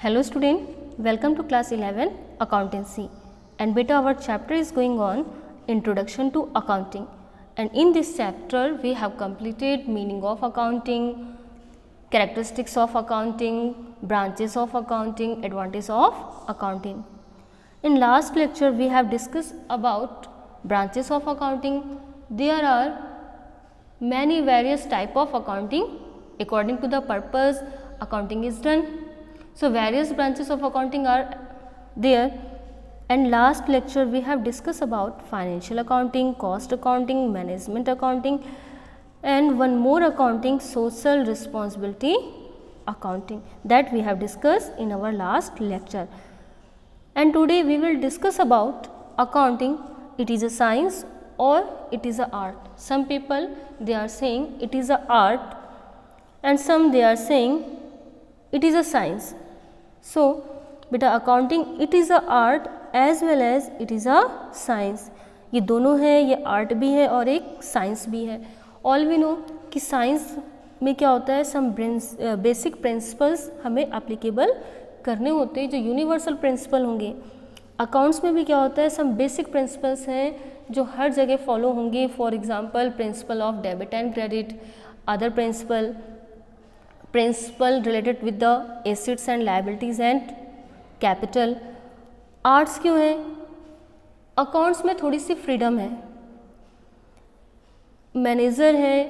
Hello student, welcome to class 11 accountancy, and beta our chapter is going on introduction to accounting, and in this chapter we have completed meaning of accounting, characteristics of accounting, branches of accounting, advantage of accounting. In last lecture we have discussed about branches of accounting. There are many various type of accounting. According to the purpose accounting is done. So various branches of accounting are there, and last lecture we have discussed about financial accounting, cost accounting, management accounting, and one more accounting, social responsibility accounting, that we have discussed in our last lecture. And today we will discuss about accounting. It is a science or it is a art. Some people they are saying it is a art, and some they are saying it is a science. So बेटा accounting it is a art as well as it is a science. ये दोनों है, ये art भी है और एक science भी है. All we know कि science में क्या होता है, some basic principles हमें applicable करने होते हैं जो universal principle होंगे. Accounts में भी क्या होता है, some basic principles हैं जो हर जगह follow होंगे. For example, principle of debit and credit, other principle related with the assets and liabilities and capital. Arts क्यों है? अकाउंट्स में थोड़ी सी फ्रीडम है. मैनेजर है,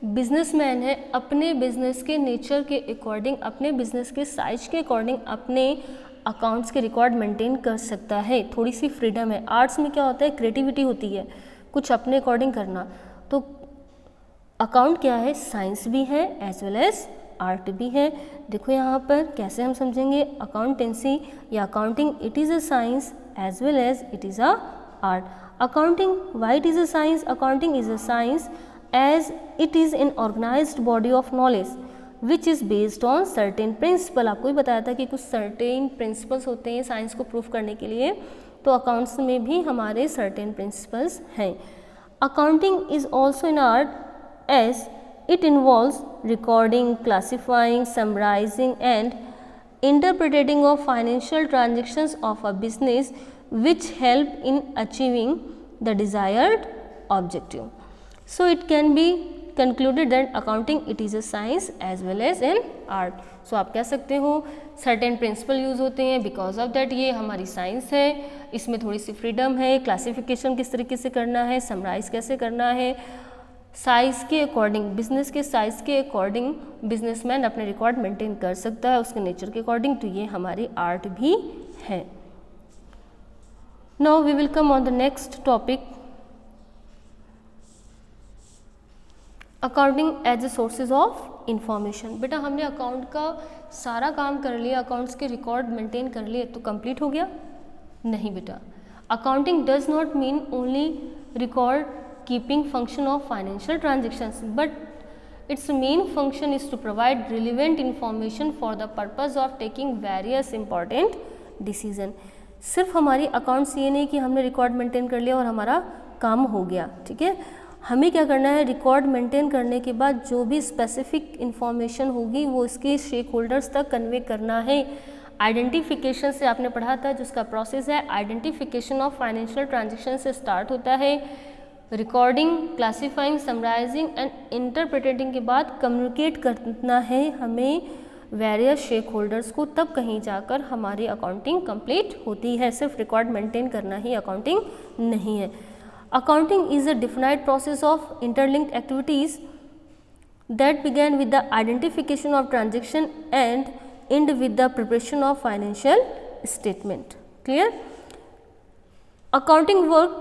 बिजनेसमैन है, अपने बिजनेस के नेचर के अकॉर्डिंग, अपने बिजनेस के साइज के अकॉर्डिंग अपने अकाउंट्स के रिकॉर्ड मेंटेन कर सकता है. थोड़ी सी फ्रीडम है. आर्ट्स में क्या होता है, क्रिएटिविटी होती है, कुछ अपने अकॉर्डिंग करना. तो अकाउंट क्या है, साइंस भी है एज वेल एज आर्ट भी है. देखो यहाँ पर कैसे हम समझेंगे अकाउंटेंसी या accounting. It is a science as well as it is a art. Accounting why it is a science? Accounting is a science as it is an organised body of knowledge which is based on certain principle. आपको भी बताया था कि कुछ certain principles होते हैं science को proof करने के लिए, तो अकाउंट्स में भी हमारे सर्टेन प्रिंसिपल्स हैं. Accounting is also an art as it involves recording, classifying, summarizing and interpreting of financial transactions of a business which help in achieving the desired objective. So it can be concluded that accounting it is a science as well as an art. So आप कह सकते हो certain principle use होते हैं, because of that ये हमारी science है, इसमें थोड़ी सी फ्रीडम है. क्लासिफिकेशन किस तरीके से करना है, समराइज कैसे करना है, साइज़ के अकॉर्डिंग, बिजनेस के साइज़ के अकॉर्डिंग बिजनेसमैन अपने रिकॉर्ड मेंटेन कर सकता है उसके नेचर के अकॉर्डिंग. तो ये हमारी आर्ट भी है. Now we will come on the next topic, accounting as a sources of information. बेटा हमने अकाउंट का सारा काम कर लिया, अकाउंट्स के रिकॉर्ड मेंटेन कर लिए तो कंप्लीट हो गया? नहीं बेटा. Accounting does not mean only record keeping function of financial transactions, but its main function is to provide relevant information for the purpose of taking various important decision. सिर्फ हमारी accounts ये नहीं कि हमने रिकॉर्ड मेंटेन कर लिया और हमारा काम हो गया. ठीक है, हमें क्या करना है, रिकॉर्ड मेंटेन करने के बाद जो भी स्पेसिफिक इंफॉर्मेशन होगी वो इसके शेक होल्डर्स तक कन्वे करना है. आइडेंटिफिकेशन से आपने पढ़ा था, जिसका प्रोसेस है आइडेंटिफिकेशन ऑफ फाइनेंशियल ट्रांजेक्शन से स्टार्ट होता है. Recording, classifying, summarising and interpreting के बाद कम्युनिकेट करना है हमें वेरियस शेक होल्डर्स को, तब कहीं जाकर हमारी अकाउंटिंग कंप्लीट होती है. सिर्फ रिकॉर्ड मेंटेन करना ही अकाउंटिंग नहीं है. Accounting is a defined process of interlinked activities that began with the identification of transaction and end with the preparation of financial statement. Clear? Accounting work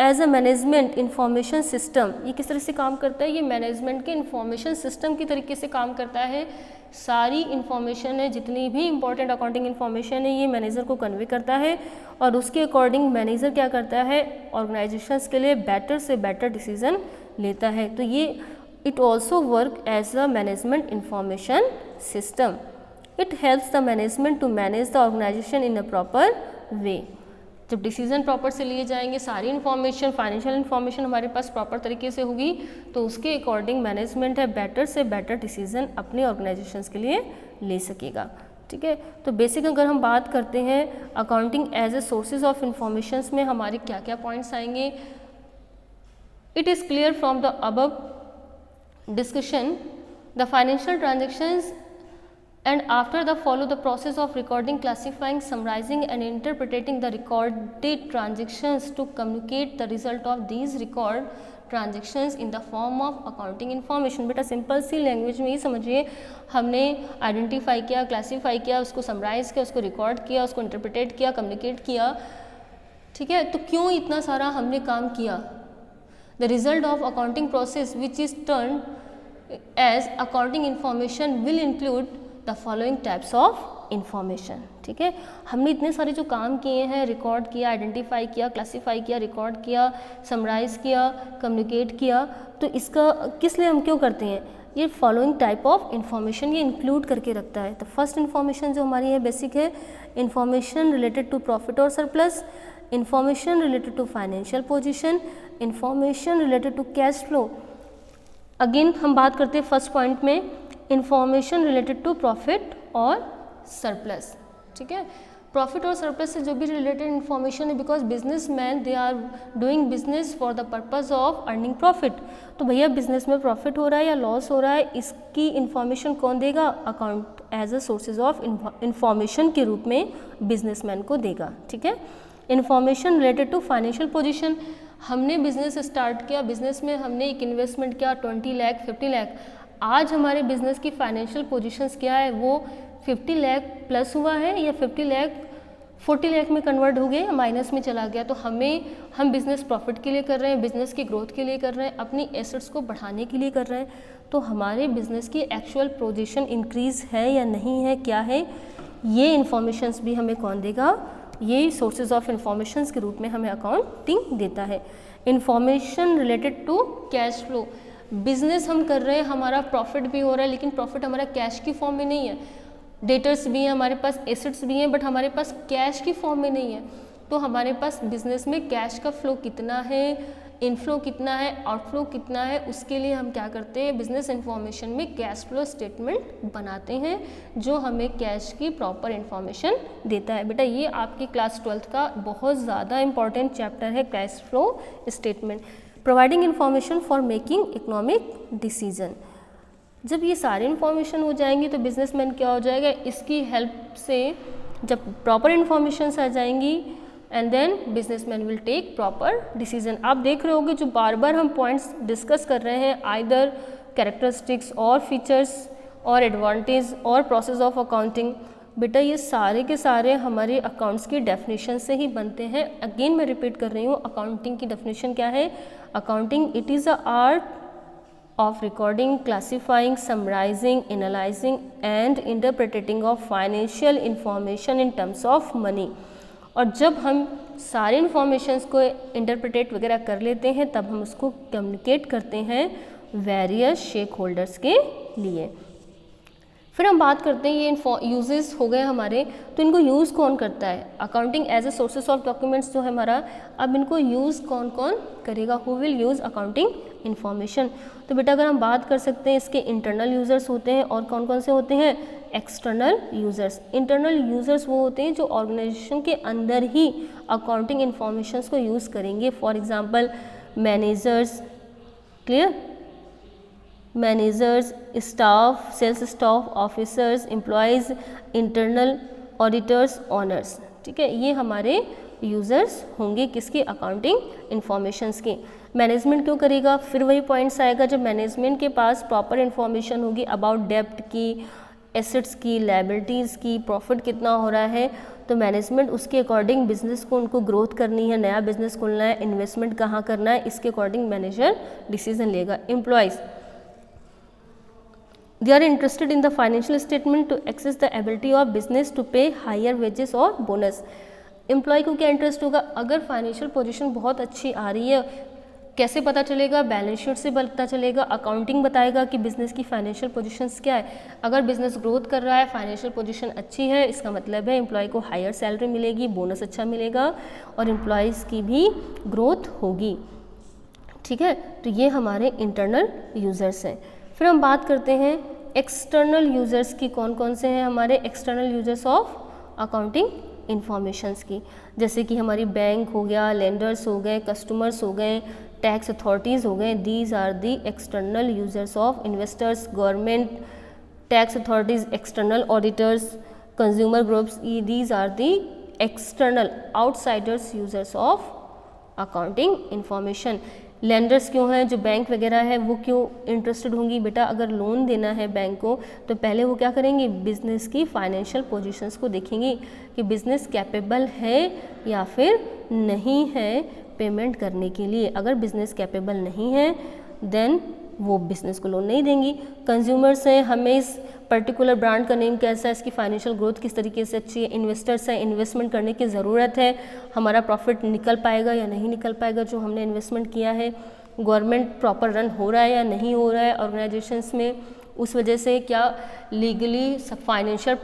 as a management information system. ये किस तरह से काम करता है? ये management के information system की तरीके से काम करता है. सारी इंफॉर्मेशन है, जितनी भी इंपॉर्टेंट अकाउंटिंग इंफॉर्मेशन है, ये मैनेजर को कन्वे करता है और उसके अकॉर्डिंग मैनेजर क्या करता है, ऑर्गेनाइजेशंस के लिए बेटर से बेटर डिसीजन लेता है. तो ये it also work as a management information system. It helps the management to manage the organisation in a proper way. जब डिसीजन प्रॉपर से लिए जाएंगे, सारी इन्फॉर्मेशन, फाइनेंशियल इन्फॉर्मेशन हमारे पास प्रॉपर तरीके से होगी, तो उसके अकॉर्डिंग मैनेजमेंट है बेटर से बेटर डिसीजन अपने ऑर्गेनाइजेशंस के लिए ले सकेगा. ठीक है। तो बेसिक अगर हम बात करते हैं accounting as a sources of informations में हमारे क्या क्या पॉइंट्स आएंगे। It is clear from the above discussion the financial transactions and after the follow the process of recording, classifying, summarizing and interpreting the recorded transactions to communicate the result of these record transactions in the form of accounting information। बेटा simple सी language में ही समझिए, हमने identify किया, classify किया, उसको summarise किया, उसको record किया, उसको इंटरप्रेटेट किया, कम्युनिकेट किया, ठीक है। तो क्यों इतना सारा हमने काम किया। The result of accounting process which is termed as accounting information will include the following types of information। ठीक है, हमने इतने सारे जो काम किए हैं, रिकॉर्ड किया, आइडेंटिफाई किया, क्लासीफाई किया, रिकॉर्ड किया, समराइज किया, कम्युनिकेट किया, तो इसका किस लिए हम क्यों करते हैं, ये फॉलोइंग टाइप ऑफ इंफॉर्मेशन ये इंक्लूड करके रखता है। तो फर्स्ट इन्फॉर्मेशन जो हमारी है बेसिक है, इंफॉर्मेशन रिलेटेड टू प्रॉफिट और surplus, information related to financial position, information related to cash flow. Again हम बात करते हैं फर्स्ट पॉइंट में इंफॉर्मेशन रिलेटेड टू प्रॉफिट और सरप्लस। ठीक है, प्रॉफिट और सरप्लस से जो भी रिलेटेड इन्फॉर्मेशन है, because business man they are doing business for the purpose of earning profit. तो भैया बिजनेस में प्रॉफिट हो रहा है या लॉस हो रहा है, इसकी इन्फॉर्मेशन कौन देगा, account as a sources of information के रूप में बिजनेसमैन को देगा। ठीक है, information related to financial position, हमने बिजनेस स्टार्ट किया, बिजनेस में हमने एक इन्वेस्टमेंट किया 20 लाख 50 लाख, आज हमारे बिजनेस की फाइनेंशियल पोजीशंस क्या है, वो 50 लाख प्लस हुआ है या 50 लाख 40 लाख में कन्वर्ट हो गए, माइनस में चला गया। तो हम बिज़नेस प्रॉफिट के लिए कर रहे हैं, बिज़नेस की ग्रोथ के लिए कर रहे हैं, अपनी एसेट्स को बढ़ाने के लिए कर रहे हैं, तो हमारे बिज़नेस की एक्चुअल पोजीशन इंक्रीज़ है या नहीं है, क्या है, ये इन्फॉर्मेशंस भी हमें कौन देगा, ये सोर्सेज ऑफ इंफॉर्मेशंस के रूप में हमें अकाउंटिंग देता है। Information related to cash flow, business हम कर रहे हैं, हमारा प्रॉफिट भी हो रहा है, लेकिन प्रॉफिट हमारा कैश की फॉर्म में नहीं है, डेटर्स भी हैं हमारे पास, एसेट्स भी हैं, बट हमारे पास कैश की फॉर्म में नहीं है। तो हमारे पास बिजनेस में कैश का फ्लो कितना है, इनफ्लो कितना है, आउटफ्लो कितना है, उसके लिए हम क्या करते हैं, बिजनेस इंफॉर्मेशन में कैश फ्लो स्टेटमेंट बनाते हैं, जो हमें कैश की प्रॉपर इंफॉर्मेशन देता है। बेटा ये आपकी क्लास 12th का बहुत ज़्यादा इंपॉर्टेंट चैप्टर है, cash flow statement. Providing information for making economic decision, जब ये सारी इन्फॉर्मेशन हो जाएंगी तो बिजनेसमैन क्या हो जाएगा, इसकी हेल्प से जब प्रॉपर इन्फॉर्मेशन आ जाएंगी and then businessman will take proper decision. आप देख रहे होगे जो बार बार हम पॉइंट्स डिस्कस कर रहे हैं, आइदर कैरेक्टरिस्टिक्स और फीचर्स और एडवांटेज और प्रोसेस ऑफ अकाउंटिंग, बेटा ये सारे के सारे हमारे अकाउंट्स की डेफिनेशन से ही बनते हैं। अगेन मैं रिपीट कर रही हूँ, अकाउंटिंग की डेफिनेशन क्या है, accounting it is a art of recording, classifying, summarizing, analyzing and interpreting of financial information in terms of money। और जब हम सारे इन्फॉर्मेशंस को इंटरप्रेटेट वगैरह कर लेते हैं तब हम उसको कम्युनिकेट करते हैं वेरियस शेक होल्डर्स के लिए। फिर हम बात करते हैं ये यूजेस हो गए हमारे, तो इनको यूज़ कौन करता है, accounting as a sources of documents जो है हमारा, अब इनको यूज़ कौन कौन करेगा, who will use accounting information. तो बेटा अगर हम बात कर सकते हैं, इसके इंटरनल यूज़र्स होते हैं और कौन कौन से होते हैं, एक्सटर्नल यूज़र्स। इंटरनल यूज़र्स वो होते हैं जो ऑर्गेनाइजेशन के अंदर ही अकाउंटिंग इन्फॉर्मेशन को यूज़ करेंगे। For example managers, clear, managers, staff, sales staff, officers, employees, internal auditors, owners. ठीक है, ये हमारे यूज़र्स होंगे किसके, अकाउंटिंग इन्फॉर्मेशंस के। मैनेजमेंट क्यों करेगा, फिर वही पॉइंट्स आएगा, जब मैनेजमेंट के पास प्रॉपर इन्फॉर्मेशन होगी अबाउट डेप्ट की, एसेट्स की, लायबिलिटीज़ की, प्रॉफिट कितना हो रहा है, तो मैनेजमेंट उसके अकॉर्डिंग बिजनेस को उनको ग्रोथ करनी है, नया बिजनेस खोलना है, इन्वेस्टमेंट कहाँ करना है, इसके अकॉर्डिंग मैनेजर डिसीजन लेगा। Employees, they are interested in the financial statement to access the ability of business to pay higher wages और bonus। एम्प्लॉय को क्या इंटरेस्ट होगा, अगर फाइनेंशियल पोजीशन बहुत अच्छी आ रही है, कैसे पता चलेगा, बैलेंस शीट से पता चलेगा, अकाउंटिंग बताएगा कि बिज़नेस की फाइनेंशियल पोजीशंस क्या है। अगर बिज़नेस ग्रोथ कर रहा है, फाइनेंशियल पोजीशन अच्छी है, इसका मतलब है एम्प्लॉय को हायर सैलरी मिलेगी, बोनस अच्छा मिलेगा और एम्प्लॉयज़ की भी ग्रोथ होगी। ठीक है, तो ये हमारे इंटरनल यूज़र्स हैं। फिर हम बात करते हैं एक्सटर्नल यूज़र्स की कौन कौन से हैं हमारे external users of accounting informations की, जैसे कि हमारी बैंक हो गया, लेंडर्स हो गए, कस्टमर्स हो गए, टैक्स अथॉरिटीज़ हो गए, these are the external users of investors, government, tax authorities, external auditors, consumer groups, these are the external outsiders users of accounting information. Lenders क्यों हैं, जो बैंक वगैरह है वो क्यों इंटरेस्टेड होंगी बेटा, अगर लोन देना है बैंक को तो पहले वो क्या करेंगी, बिजनेस की फाइनेंशियल पोजीशंस को देखेंगी कि बिजनेस कैपेबल है या फिर नहीं है पेमेंट करने के लिए। अगर बिजनेस कैपेबल नहीं है देन वो बिजनेस को लोन नहीं देंगी। कंज्यूमर्स हैं, हमें इस पर्टिकुलर ब्रांड का नेम कैसा है, इसकी फाइनेंशियल ग्रोथ किस तरीके से अच्छी है। इन्वेस्टर्स हैं, इन्वेस्टमेंट करने की ज़रूरत है, हमारा प्रॉफिट निकल पाएगा या नहीं निकल पाएगा जो हमने इन्वेस्टमेंट किया है। गवर्नमेंट प्रॉपर रन हो रहा है या नहीं हो रहा है ऑर्गेनाइजेशंस में, उस वजह से क्या लीगली फाइनेंशियल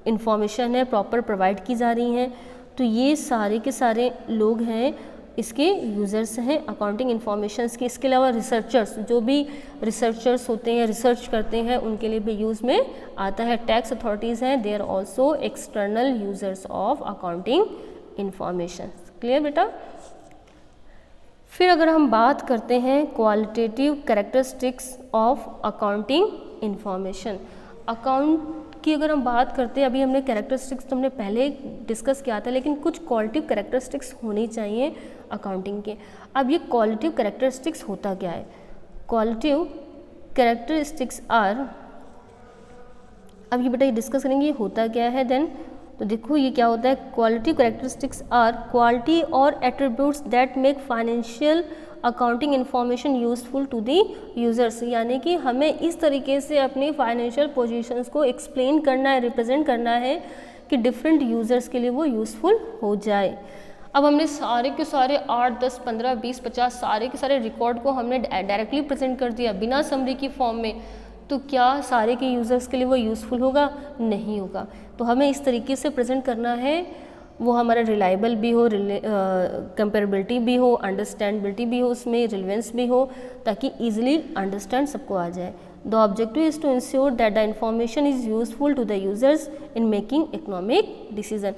इंफॉर्मेशन है प्रॉपर प्रोवाइड की जा रही हैं। तो ये सारे के सारे लोग हैं इसके यूज़र्स हैं अकाउंटिंग इन्फॉर्मेशंस के। इसके अलावा रिसर्चर्स, जो भी रिसर्चर्स होते हैं, रिसर्च करते हैं, उनके लिए भी यूज़ में आता है। टैक्स अथॉरिटीज़ हैं, they are also external users of accounting information. Clear बेटा। फिर अगर हम बात करते हैं qualitative characteristics of accounting information, account की अगर हम बात करते हैं, अभी हमने कैरेक्टरिस्टिक्स तो हमने पहले डिस्कस किया था, लेकिन कुछ क्वालिटिव कैरेक्टरिस्टिक्स होनी चाहिए अकाउंटिंग के। अब ये क्वालिटिव कैरेक्टरिस्टिक्स होता क्या है, क्वालिटिव कैरेक्टरिस्टिक्स आर, अब ये बेटा ये डिस्कस करेंगे ये होता क्या है देन। तो देखो ये क्या होता है, क्वालिटिव कैरेक्टरिस्टिक्स आर क्वालिटी और attributes that make financial accounting information useful to the users, यानी कि हमें इस तरीके से अपनी फाइनेंशियल पोजीशंस को एक्सप्लेन करना है, रिप्रेजेंट करना है कि डिफरेंट यूज़र्स के लिए वो यूज़फुल हो जाए। अब हमने सारे के सारे 8, 10, 15, 20, 50 सारे के सारे रिकॉर्ड को हमने डायरेक्टली प्रेजेंट कर दिया बिना समरी की फॉर्म में, तो क्या सारे के यूज़र्स के लिए वो यूज़फुल होगा, नहीं होगा। तो हमें इस तरीके से प्रेजेंट करना है, वो हमारा रिलायबल भी हो, कंपेरेबिलिटी भी हो, अंडरस्टैंडेबिलिटी भी हो, उसमें रिलेवेंस भी हो, ताकि ईजिली अंडरस्टैंड सबको आ जाए। The objective is to ensure that the information is useful to the users in making economic decision.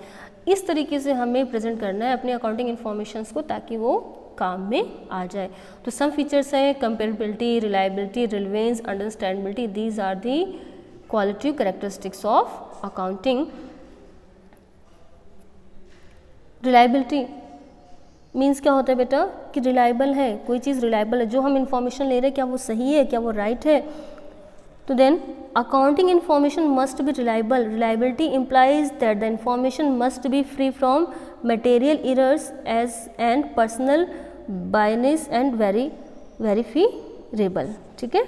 इस तरीके से हमें प्रेजेंट करना है अपने अकाउंटिंग इन्फॉर्मेशंस को ताकि वो काम में आ जाए। तो सम फीचर्स हैं comparability, reliability, relevance, understandability, these are the qualitative characteristics of accounting. Reliability means क्या होता है बेटा कि रिलायबल है, कोई चीज़ रिलायबल है, जो हम इंफॉर्मेशन ले रहे हैं क्या वो सही है, क्या वो राइट है। तो then accounting information must be reliable. Reliability implies that the information must be free from material errors as and personal bias and verifiable। ठीक है।